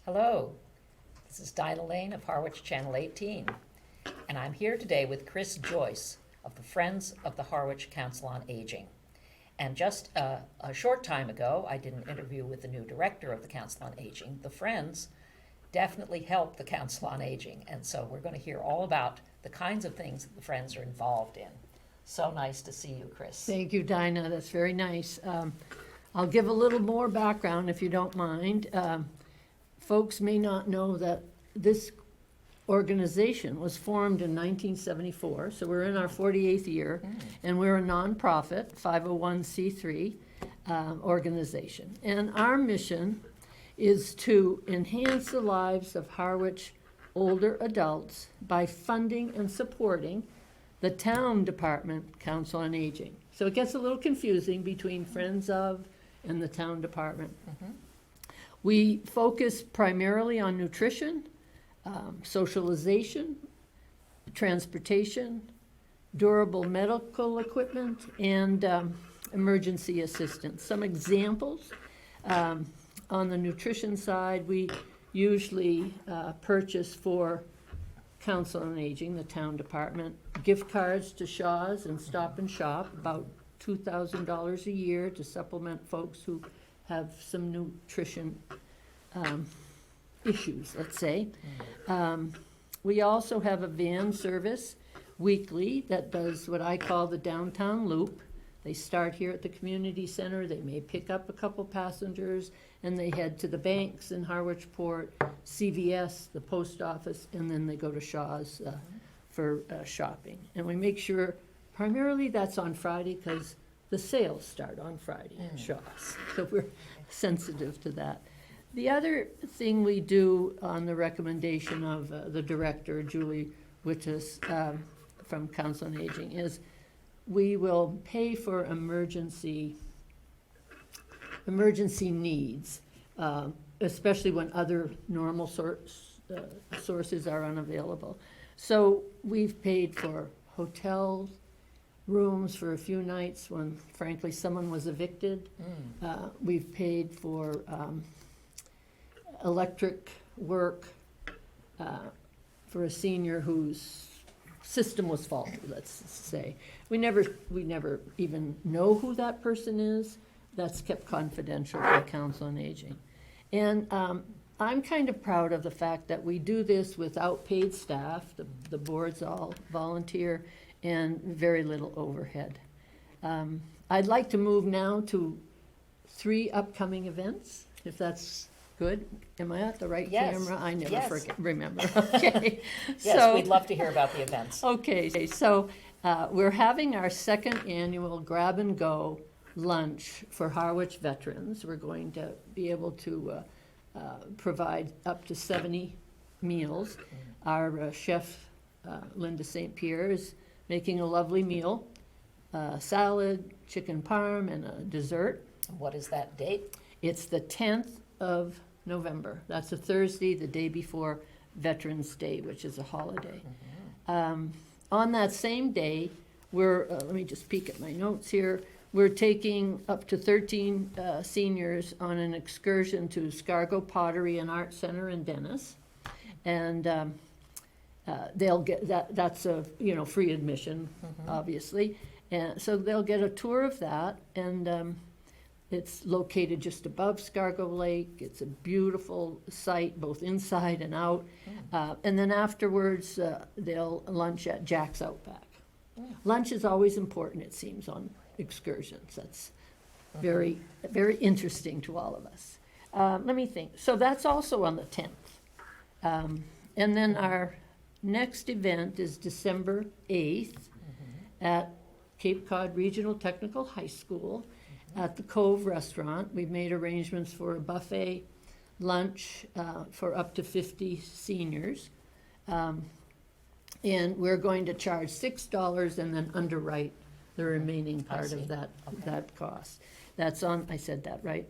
Hello, this is Dinah Lane of Harwich Channel 18, and I'm here today with Chris Joyce of the Friends of the Harwich Council on Aging. And just a short time ago, I did an interview with the new director of the Council on Aging. The Friends definitely help the Council on Aging, and so we're going to hear all about the kinds of things that the Friends are involved in. So nice to see you, Chris. Thank you, Dinah. That's very nice. I'll give a little more background if you don't mind. Folks may not know that this organization was formed in 1974, so we're in our 48th year, and we're a nonprofit, 501c3 organization. And our mission is to enhance the lives of Harwich older adults by funding and supporting the Town Department Council on Aging. So it gets a little confusing between Friends of and the Town Department. We focus primarily on nutrition, socialization, transportation, durable medical equipment, and emergency assistance. Some examples, on the nutrition side, we usually purchase for Council on Aging, the Town Department, gift cards to Shaw's and Stop and Shop, about $2,000 a year to supplement folks who have some nutrition issues, let's say. We also have a van service weekly that does what I call the downtown loop. They start here at the community center, they may pick up a couple passengers, and they head to the banks in Harwich Port, CVS, the post office, and then they go to Shaw's for shopping. And we make sure, primarily that's on Friday, because the sales start on Friday at Shaw's. So we're sensitive to that. The other thing we do on the recommendation of the director, Julie Wittis, from Council on Aging, is we will pay for emergency needs, especially when other normal sources are unavailable. So we've paid for hotel rooms for a few nights when, frankly, someone was evicted. We've paid for electric work for a senior whose system was faulty, let's say. We never even know who that person is. That's kept confidential by Council on Aging. And I'm kind of proud of the fact that we do this without paid staff. The board's all volunteer and very little overhead. I'd like to move now to 3 upcoming events, if that's good. Am I at the right camera? I never remember. Okay. Yes, we'd love to hear about the events. Okay, so we're having our second annual Grab and Go lunch for Harwich veterans. We're going to be able to provide up to 70 meals. Our chef, Linda St. Pierre, is making a lovely meal, salad, chicken parm, and a dessert. What is that date? It's the 10th of November. That's a Thursday, the day before Veterans Day, which is a holiday. On that same day, we're, let me just peek at my notes here, we're taking up to 13 seniors on an excursion to Scargo Pottery and Art Center in Dennis. And they'll get, that's a, free admission, obviously. And so they'll get a tour of that, and it's located just above Scargo Lake. It's a beautiful site, both inside and out. And then afterwards, they'll lunch at Jack's Outback. Lunch is always important, it seems, on excursions. That's very, very interesting to all of us. Let me think. So that's also on the 10th. And then our next event is December 8th at Cape Cod Regional Technical High School at the Cove Restaurant. We've made arrangements for a buffet lunch for up to 50 seniors. And we're going to charge $6 and then underwrite the remaining part of that cost. That's on, I said that right,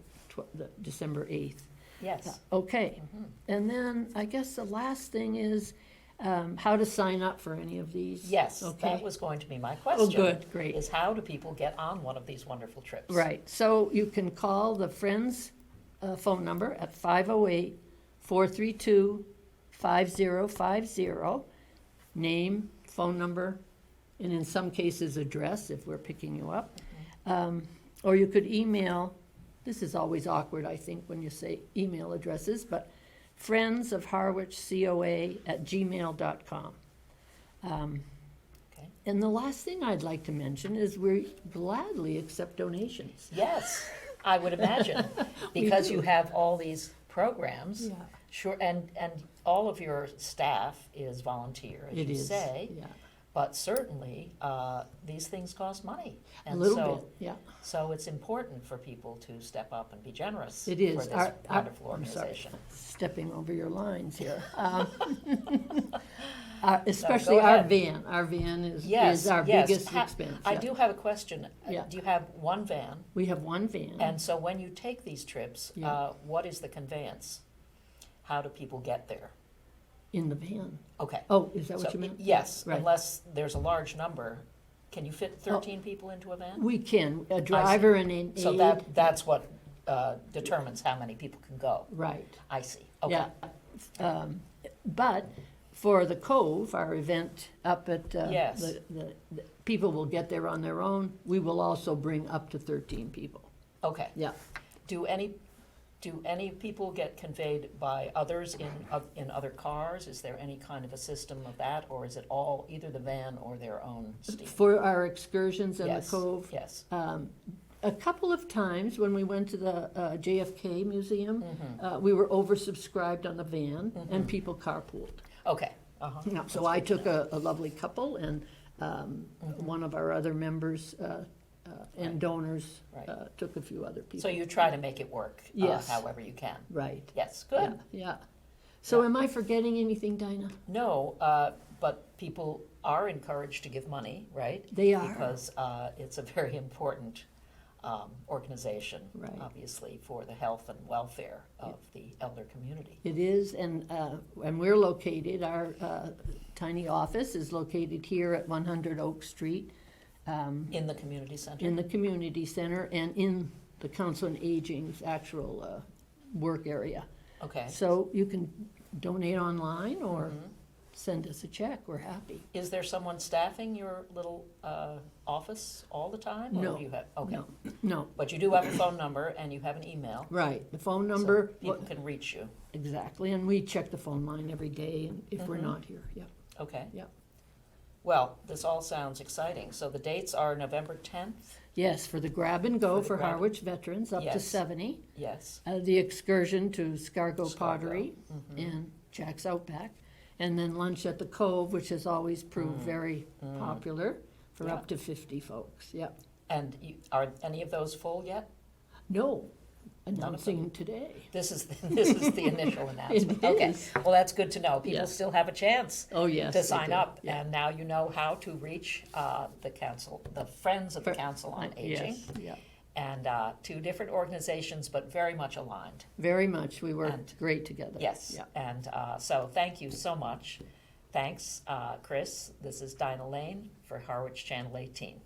December 8th. Yes. Okay. And then I guess the last thing is how to sign up for any of these. Yes, Okay. that was going to be my question. Oh, good, great. Is how do people get on one of these wonderful trips? Right, so you can call the Friends phone number at 432-5050, name, phone number, and in some cases, address if we're picking you up. Or you could email, this is always awkward, I think, when you say email addresses, but friendsofharwichcoa@gmail.com. Okay. And the last thing I'd like to mention is we gladly accept donations. Yes, I would imagine, because do. you have all these programs. Yeah. Sure, and all of your staff is volunteer, as It you is, say, yeah. but certainly, these things cost money. A And little so, bit, yeah. So it's important for people to step up and be generous It is. for this wonderful I'm sorry, organization. stepping over your lines here. Especially go our ahead. van. Our van is Yes, our yes. biggest expense. I yeah. do have a question. Yeah. Do you have one van? We have one van. And so when you take these trips, Yeah. what is the conveyance? How do people get there? In the van. Okay. Oh, is that what So, you meant? yes, Right. unless there's a large number. Can you fit 13 people into a van? We can, a driver and an aide. So that's what determines how many people can go. Right, I see. Okay. yeah. But for the Cove, our event up at, Yes. the people will get there on their own. We will also bring up to 13 people. Okay. Yeah. Do any people get conveyed by others in other cars? Is there any kind of a system of that, or is it all either the van or their own steam? For our excursions in the Yes, Cove, yes. a couple of times when we went to the JFK Museum, Mm-hmm. we were oversubscribed on the van and people carpooled. Okay. Uh-huh. Yeah, so I took a lovely couple and one of our other members and donors Right. took a few other people. So you try to make it work Yes. however you can. Right. Yes, Yeah, good. yeah. So Yeah. am I forgetting anything, Dinah? No, but people are encouraged to give money, right? They are. Because it's a very important organization, Right. obviously, for the health and welfare of the elder community. It is, and we're located, our tiny office is located here at 100 Oak Street, In the community center? in the community center and in the Council on Aging's actual work area. Okay. So you can donate online or Mhm. send us a check, we're happy. Is there someone staffing your little office all the time? or No, do you have? Okay. No, no, But you do have a phone number and you have an email. right, the phone so number, people can reach you. exactly, and we check the phone line every day and if we're Mhm. not here, yeah. Okay. Yeah. Well, this all sounds exciting. So the dates are November 10th? Yes, for the grab and go For the for grab- Harwich veterans, up to Yes. 70. Yes. The excursion to Scargo Scargo. Pottery Mhm. and Jack's Outback. And then lunch at the Cove, which has always proved Mm. very popular for Yeah. up to 50 folks, yeah. And are any of those full yet? No, of them. announcing today. This is the initial announcement. It Okay, is. well, that's good to know. People Yes. still have a chance Oh, yes. to they sign do, up, yeah. and now you know how to reach the council, the Friends of the Council on Aging, Yes, yeah, and two different organizations, but very much aligned. very much. We worked And- great together. Yes, Yeah. and so thank you so much. Thanks, Chris. This is Dinah Lane for Harwich Channel 18.